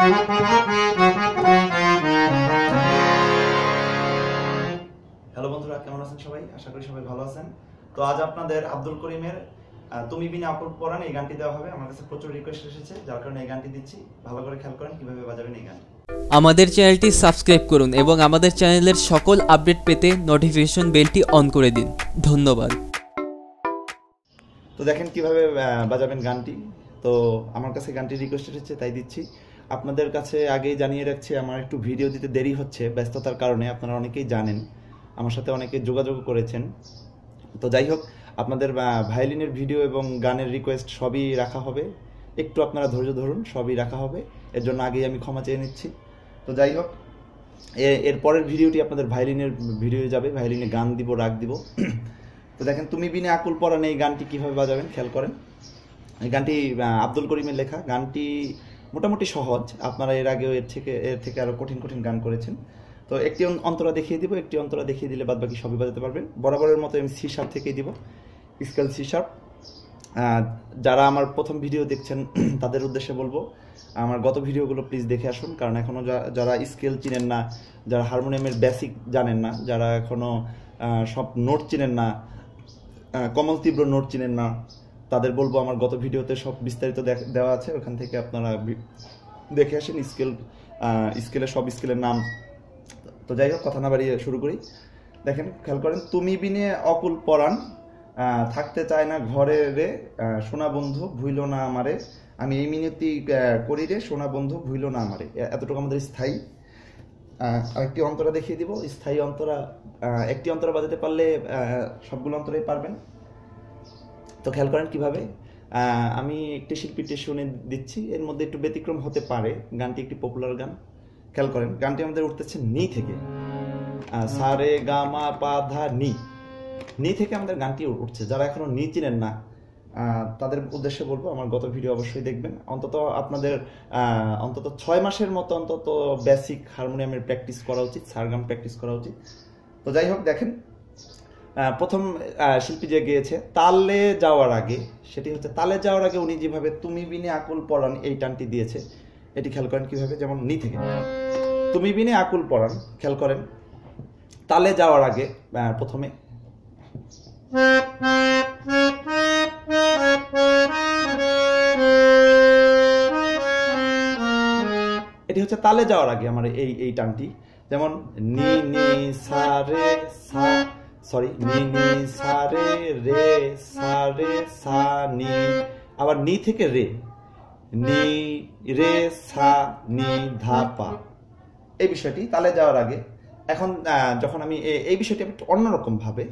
Hello বন্ধুরা, কেমন আছেন সবাই? আশা করি সবাই ভালো আছেন। তো আজ আপনাদের আব্দুল করিমের তুমি বিনে আকুল পরান এই গানটি দেওয়া হবে। আমার কাছে প্রচুর রিকোয়েস্ট এসেছে, যার কারণে এই গানটি দিচ্ছি। ভালো করে খেয়াল করেন কিভাবে বাজাবেন এই গান। আমাদের চ্যানেলটি সাবস্ক্রাইব করুন এবং আমাদের চ্যানেলের সকল আপডেট পেতে নোটিফিকেশন বেলটি অন করে দিন। ধন্যবাদ। তো দেখেন কিভাবে বাজাবেন গানটি। তো আমার কাছে গানটি রিকোয়েস্ট এসেছে, তাই দিচ্ছি। আপনাদের কাছে আগেই জানিয়ে রাখছি, আমার একটু ভিডিও দিতে দেরি হচ্ছে ব্যস্ততার কারণে। আপনারা অনেকেই জানেন, আমার সাথে অনেকে যোগাযোগ করেছেন। তো যাই হোক, আপনাদের ভায়োলিনের ভিডিও এবং গানের রিকোয়েস্ট সবই রাখা হবে। একটু আপনারা ধৈর্য ধরুন, সবই রাখা হবে। এর জন্য আগেই আমি ক্ষমা চেয়ে নিচ্ছি। তো যাই হোক, এর পরের ভিডিওটি আপনাদের ভায়োলিনের ভিডিও যাবে, ভায়োলিনে গান দিব, রাগ দিব। তো দেখেন, তুমি বিনে আকুল পরান এই গানটি কিভাবে বাজাবেন খেয়াল করেন। এই গানটি আব্দুল করিমের লেখা। গানটি মোটামুটি সহজ। আপনারা এর আগেও এর থেকে আরো কঠিন কঠিন গান করেছেন। তো একটি অন্তরা দেখিয়ে দিব, একটি অন্তরা দেখিয়ে দিলে বাদ বাকি সবই বাজাতে পারবেন। বরাবরের মতো আমি সি শার্প থেকেই দিব, স্কেল সি শার্প। যারা আমার প্রথম ভিডিও দেখছেন তাদের উদ্দেশ্যে বলবো, আমার গত ভিডিওগুলো প্লিজ দেখে আসুন। কারণ এখনও যারা স্কেল চিনেন না, যারা হারমোনিয়ামের বেসিক জানেন না, যারা এখনও সব নোট চিনেন না, কমল তীব্র নোট চিনেন না, তাদের বলবো আমার গত ভিডিওতে সব বিস্তারিত দেওয়া আছে, ওখান থেকে আপনারা দেখে আসেন স্কেলের সব স্কেলের নাম। তো যাই হোক, কথা না বাড়িয়ে শুরু করি। দেখেন, খেয়াল করেন। তুমি বিনে অকুল পরাণ, থাকতে চায় না ঘরে রে, সোনা বন্ধু ভুইল না আমারে, আমি এই মিনতি করি রে, সোনা বন্ধু ভুইল না আমারে। এতটুকু আমাদের স্থায়ী। আরেকটি অন্তরা দেখিয়ে দিব, স্থায়ী অন্তরা। একটি অন্তরা বাজাতে পারলে সবগুলো অন্তরাই পারবেন। তো খেয়াল করেন কিভাবে। আমি একটি শিল্পীটি শুনে দিচ্ছি, এর মধ্যে একটু ব্যতিক্রম হতে পারে। গানটি একটি পপুলার গান। খেয়াল করেন, গানটি আমাদের উঠতেছে নি থেকে। সারে গামা পা ধা নি, নি থেকে আমাদের গানটি উঠছে। যারা এখনো নি চিনেন না, তাদের উদ্দেশ্যে বলবো আমার গত ভিডিও অবশ্যই দেখবেন। অন্তত আপনাদের অন্তত 6 মাসের মতো অন্তত বেসিক হারমোনিয়ামের প্র্যাকটিস করা উচিত, সারগাম প্র্যাকটিস করা উচিত। তো যাই হোক, দেখেন, প্রথম শিল্পী যে গেয়েছে তালে যাওয়ার আগে, সেটি হচ্ছে তালে যাওয়ার আগে উনি যেভাবে তুমি বিনে আকুল পরাণ এই টানটি দিয়েছে, এটি খেয়াল করেন কিভাবে। যেমন নি থেকে তুমি বিনে আকুল পরাণ, খেয়াল করেন। তালে যাওয়ার আগে প্রথমে এটি হচ্ছে তালে যাওয়ার আগে আমার এই টানটি। যেমন নি নি সা রে সা, সরি, নি নি সা রে রে সা রে সা নি, আবার নি থেকে রে, নি রে সা নি ধা পা। এই বিষয়টি তালে যাওয়ার আগে। এখন যখন আমি এই বিষয়টি একটু অন্যরকম ভাবে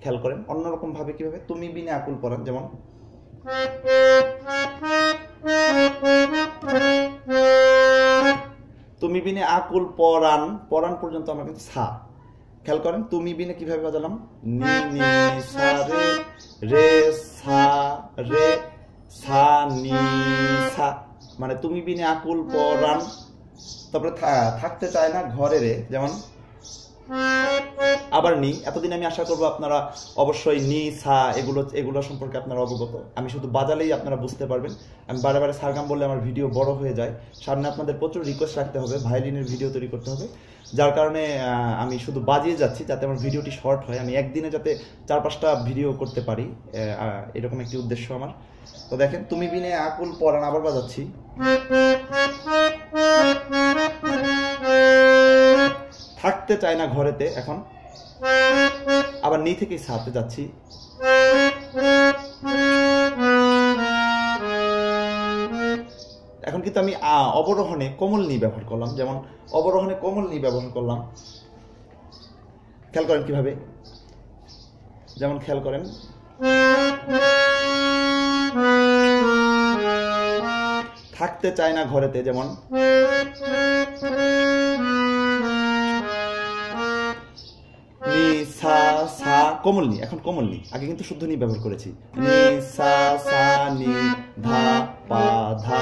খেয়াল করেন, অন্যরকম ভাবে কিভাবে। তুমি বিনে আকুল পরাণ, যেমন তুমি বিনে আকুল পরাণ, পরাণ পর্যন্ত আমার কিন্তু সা। খেয়াল করেন তুমি বিনে কিভাবে বাজালাম। নি নি সা রে রে সা রে সা নি সা, মানে তুমি বিনে আকুল পরাণ। তারপরে থাকতে চায় না ঘরে রে, যেমন আবার নি। এতদিন আমি আশা করবো আপনারা অবশ্যই নি সা এগুলো সম্পর্কে আপনারা অবগত। আমি শুধু বাজালেই আপনারা বুঝতে পারবেন। আমি বারে বারে সারগাম বললে আমার ভিডিও বড় হয়ে যায়। সামনে আপনাদের প্রচুর রিকোয়েস্ট রাখতে হবে, ভায়োলিনের ভিডিও তৈরি করতে হবে, যার কারণে আমি শুধু বাজিয়ে যাচ্ছি যাতে আমার ভিডিওটি শর্ট হয়। আমি একদিনে যাতে 4-5টা ভিডিও করতে পারি, এরকম একটি উদ্দেশ্য আমার। তো দেখেন, তুমি বিনে আকুল পরাণ আবার বাজাচ্ছি। থাকতে চায় না ঘরেতে, এখন আবার নি থেকে সাথে যাচ্ছি। এখন কিন্তু আমি অবরোহণে কোমল নি ব্যবহার করলাম, যেমন অবরোহণে কোমল নি ব্যবহার করলাম। খেয়াল করেন কিভাবে। যেমন খেয়াল করেন, থাকতে চায় না ঘরেতে, যেমন নি সা সা কোমল নি। এখন কোমল নি, আগে কিন্তু শুদ্ধ নি ব্যবহার করেছি। নি সা সা নি ধা পা ধা।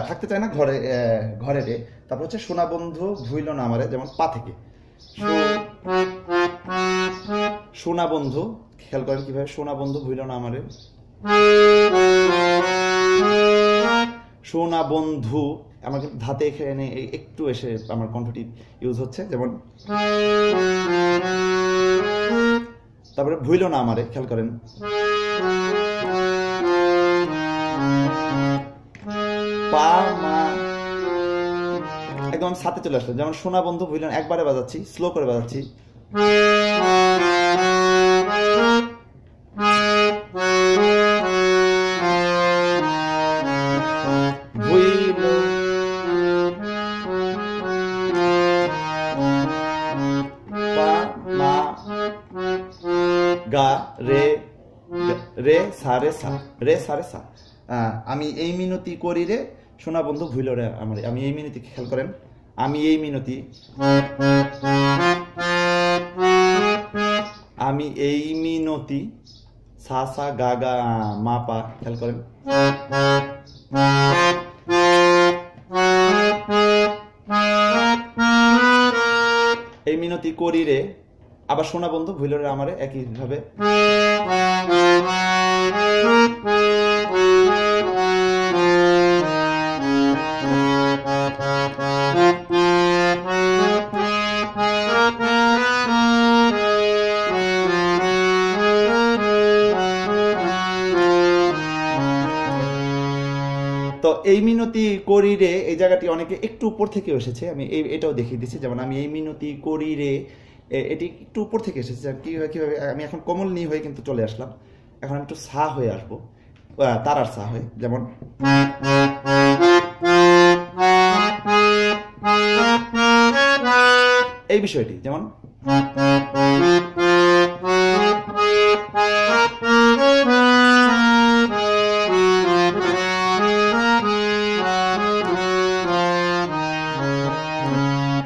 থাকতে চায় না ঘরে রে। তারপর হচ্ছে সোনা বন্ধু ভুইল না আমারে, যেমন পা থেকে সোনা বন্ধু। খেয়াল করেন কিভাবে সোনা বন্ধু ভুইল না আমারে। সোনা বন্ধু, আমার কিন্তু ধাতে এখানে একটু এসে আমার কণ্ঠটি ইউজ হচ্ছে, যেমন তারপরে ভুইল না আমারে, খেয়াল করেন। পা মা একদম সাথে চলে আসলো, যেমন সোনা বন্ধু ভুইল না, একবারে বাজাচ্ছি, স্লো করে বাজাচ্ছি। গা রে রে সা রে সা, রে সা রে সা। আমি এই মিনতি করি রে, সোনা বন্ধু ভুইল রে আমার, আমি এই মিনতি, খেয়াল করেন, আমি এই মিনতি, আমি এই মিনতি, সা সা গা গা মা পা, খেয়াল করেন। এই মিনতি করি রে, আবার সোনা বন্ধু ভুইল রে আমারে, একই ভাবে। তো এই মিনতি করি রে, এই জায়গাটি অনেকে একটু উপর থেকে এসেছে, আমি এটাও দেখিয়ে দিচ্ছি, যেমন আমি এই মিনতি করি রে, এটি একটু উপর থেকে এসেছে। কিভাবে আমি এখন কোমল নি হয়ে কিন্তু চলে আসলাম, এখন আমি একটু সা হয়ে আসবো, তারার সা হয়ে, যেমন এই বিষয়টি, যেমন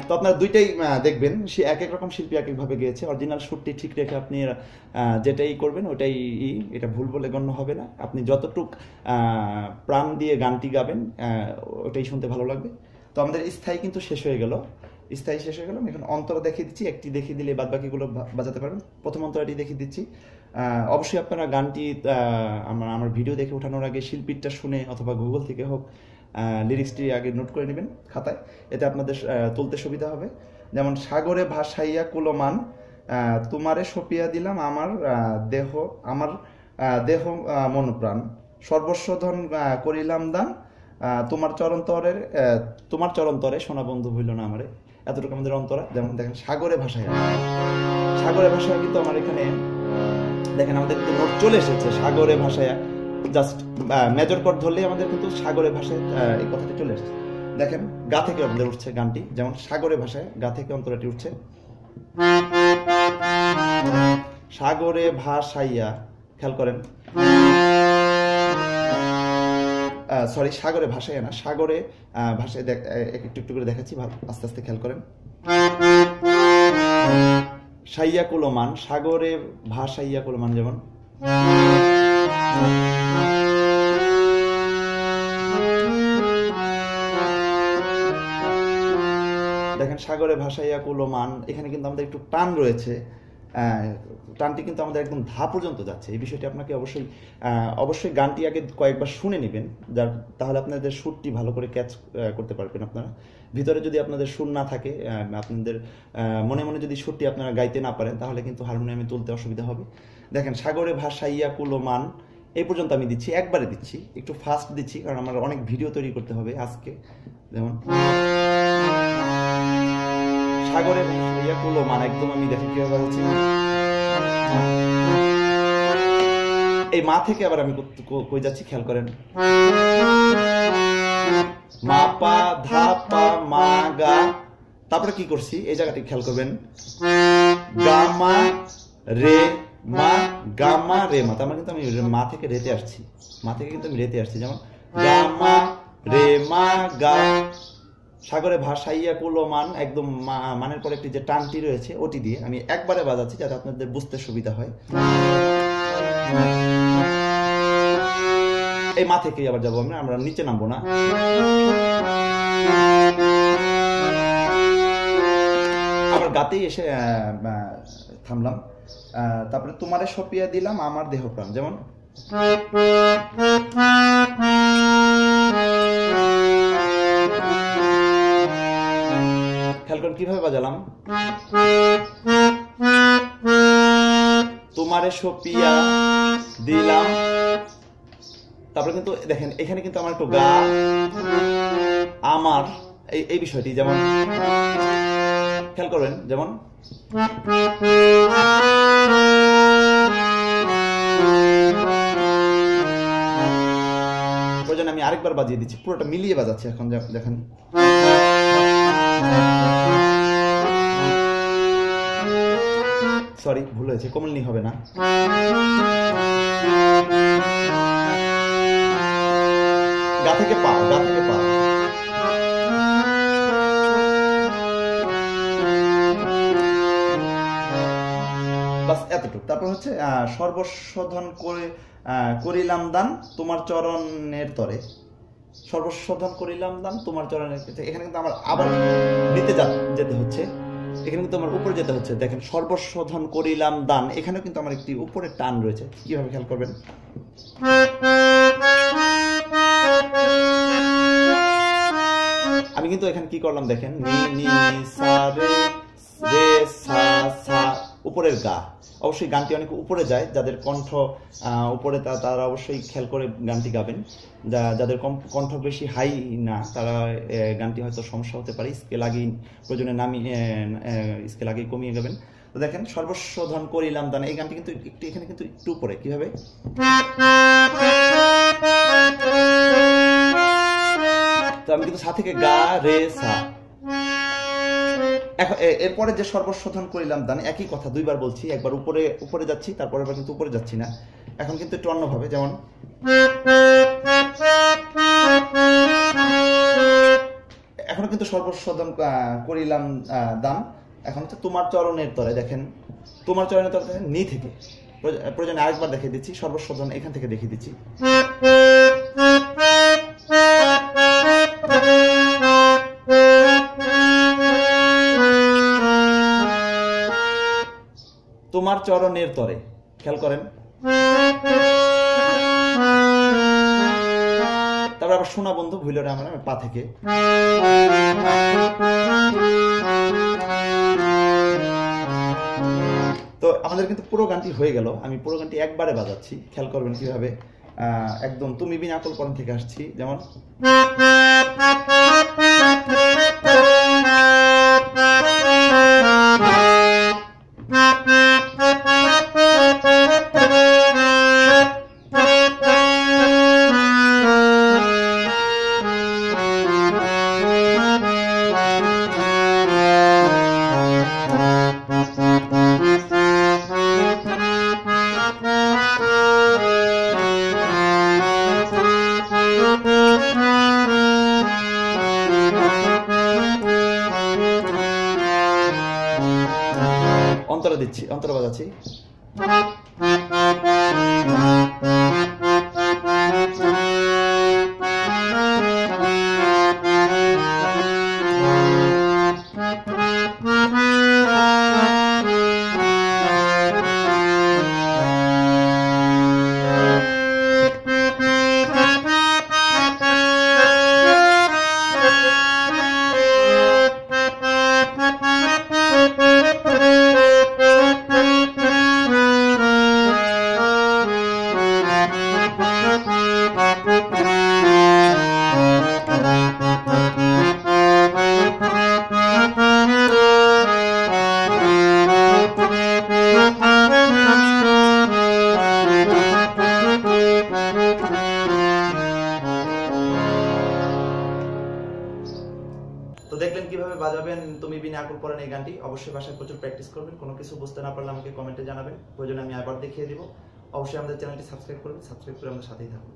তো আপনারা দুইটাই দেখবেন, সে এক এক রকম শিল্পী এক একভাবে গেয়েছে। অরিজিনাল সুরটি ঠিক রেখে আপনি যেটাই করবেন ওটাই, এটা ভুল বলে গণ্য হবে না। আপনি যতটুক প্রাণ দিয়ে গানটি গাবেন ওটাই শুনতে ভালো লাগবে। তো আমাদের স্থায়ী কিন্তু শেষ হয়ে গেল, স্থায়ী শেষ হয়ে গেল। আমি এখন অন্তরা দেখিয়ে দিচ্ছি, একটি দেখিয়ে দিলে বাদ বাকিগুলো বাজাতে পারবেন। প্রথম অন্তরাটি দেখিয়ে দিচ্ছি। অবশ্যই আপনারা গানটি আমার ভিডিও দেখে ওঠানোর আগে শিল্পীরটা শুনে অথবা গুগল থেকে হোক লিরিক্সটি আগে নোট করে নেবেন খাতায়, এতে আপনাদের তুলতে সুবিধা হবে। যেমন সাগরে ভাসাইয়া কুলমান, তোমারে সপিয়া দিলাম আমার দেহ মন প্রাণ, সর্বস্ব ধন করিলাম দান, তোমার চরণতরে সোনা বন্ধু হইল না আমারে। এতটুকু আমাদের অন্তরা। যেমন দেখেন সাগরে ভাসাইয়া, সাগরে ভাসাইয়া কিন্তু আমার এখানে দেখেন আমাদের কিন্তু নোট চলে এসেছে, সাগরে ভাসাইয়া, জাস্ট মেজর কর্ড ধরলেই আমাদের কিন্তু সাগরে ভাষায় এই কথাটি চলে এসেছে। দেখেন গা থেকে আমাদের উঠছে গানটি, যেমন সাগরে ভাষায় গা থেকে অন্তরাটি উঠছে, সাগরে ভাসাইয়া, খেয়াল করেন, সরি সাগরে ভাসাইয়া না, সাগরে ভাষায় একটু একটু করে দেখাচ্ছি, আস্তে আস্তে খেয়াল করেন। সাইয়া কুলমান, সাগরে ভাসাইয়া কুলমান, যেমন দেখেন সাগরে ভাসাইয়া কুলমান, এখানে কিন্তু আমাদের একটু টান রয়েছে, টানটি কিন্তু আমাদের একদম ধা পর্যন্ত যাচ্ছে। এই বিষয়টি আপনাকে অবশ্যই গানটি আগে কয়েকবার শুনে নেবেন, তাহলে আপনাদের সুরটি ভালো করে ক্যাচ করতে পারবেন আপনারা। ভিতরে যদি আপনাদের সুর না থাকে, আপনাদের মনে মনে যদি সুরটি আপনারা গাইতে না পারেন, তাহলে কিন্তু হারমোনিয়ামে তুলতে অসুবিধা হবে। দেখেন সাগরে ভাসাইয়া কুলমান, এই পর্যন্ত আমি দিচ্ছি, একবারে দিচ্ছি, একটু ফাস্ট দিচ্ছি কারণ আমার অনেক ভিডিও তৈরি করতে হবে আজকে। যেমন সাগরে ভাসাইয়া কুলমান, একদম আমি দেখেন কিভাবে বাজাচ্ছি, এই মা থেকে আবার আমি কই যাচ্ছি, খেয়াল করেন, মা পা ধা পা মা গা, তারপরে কি করছি এই জায়গাটি খেয়াল করবেন, গা মা রে মা, গা মা রে মা, তার মানে কিন্তু আমি মা থেকে রেতে আসছি, মা থেকে কিন্তু আমি রেতে আসছি। যেমন গা মা রে মা গা, সাগরে ভাসাইয়া কুলমান, একদম মানের পরে একটি যে টানটি রয়েছে ওটি দিয়ে আমি একবারে বাজাচ্ছি যাতে আপনাদের বুঝতে সুবিধা হয়। এই মা থেকেই আবার যাবো আমরা নিচে নামবো না। আবার গাতেই এসে থামলাম। তারপরে তোমারে সপিয়া দিলাম আমার দেহ প্রাণ, যেমন কিভাবে বাজালাম, তোমারে সপিয়া দিলাম, তারপরে কিন্তু দেখেন এখানে কিন্তু আমার একটু গা আমার এই বিষয়টি যেমন খেয়াল করবেন, যেমন প্রয়োজন আমি আরেকবার বাজিয়ে দিচ্ছি, পুরোটা মিলিয়ে বাজাচ্ছি এখন দেখেন। সরি ভুল হয়েছে, কোমলনি হবে না। গা থেকে পা, গা থেকে পা। বাস এতটুকু। তারপর হচ্ছে সর্বশোধন করিলাম দান তোমার চরণের তরে, সর্বশোধন করিলাম দান তোমার চরণের তরে। এখানে কিন্তু আমার আবার নিতে যেতে হচ্ছে, এখানে কিন্তু আমার উপরে যেতে হচ্ছে। দেখেন সর্বশোধন করিলাম দান, এখানেও কিন্তু আমার একটি উপরে টান রয়েছে, কিভাবে খেয়াল করবেন। আমি কিন্তু এখানে কি করলাম দেখেন, নি নি সা রে রে সা সা, উপরের গা। অবশ্যই গানটি অনেক উপরে যায়, যাদের কণ্ঠ উপরে তারা অবশ্যই খেয়াল করে গানটি গাবেন। যাদের কণ্ঠ বেশি হাই না, তারা গানটি হয়তো সমস্যা হতে পারে। স্কেল আগেই প্রয়োজনে নামিয়ে স্কেল আগেই কমিয়ে গাবেন। তো দেখেন সর্বশোধন করিলাম দান, এই গানটি কিন্তু একটু এখানে কিন্তু একটু উপরে, কিভাবে তো আমি কিন্তু সা থেকে গা রে সা। এখন এরপরে যে সর্বশোধন করিলাম দান, একই কথা দুইবার বলছি, একবার উপরে উপরে যাচ্ছি, তারপরে এবার কিন্তু উপরে যাচ্ছি না। এখন কিন্তু একটু অন্যভাবে, যেমন এখনো কিন্তু সর্বশোধন করিলাম দান। এখন হচ্ছে তোমার চরণের তরে, দেখেন তোমার চরণের তরে নি থেকে, প্রয়োজনে আরেকবার দেখিয়ে দিচ্ছি, সর্বশোধন এখান থেকে দেখিয়ে দিচ্ছি। তোমার চরণের তরে, খেয়াল করেন। তারপর আবার শোনা বন্ধু ভুলরে আমরা পা থেকে। তো আমাদের কিন্তু পুরো গানটি হয়ে গেল। আমি পুরো গানটি একবারে বাজাচ্ছি, খেয়াল করবেন কিভাবে। একদম তুমি বিনে আকল পরান থেকে আসছি, যেমন অন্তরা দিচ্ছি, অন্তরা বাজাচ্ছি। তো দেখলেন কিভাবে বাজাবেন তুমি বিনে আকুল পরান এই গানটি। অবশ্যই বাসায় প্রচুর প্র্যাকটিস করবেন। কোনো কিছু বুঝতে না পারলে আমাকে কমেন্টে জানাবেন, প্রয়োজনে আমি আবার দেখিয়ে দিব। অবশ্যই আমাদের চ্যানেলটি সাবস্ক্রাইব করবেন, সাবস্ক্রাইব করে আমাদের সাথেই থাকুন।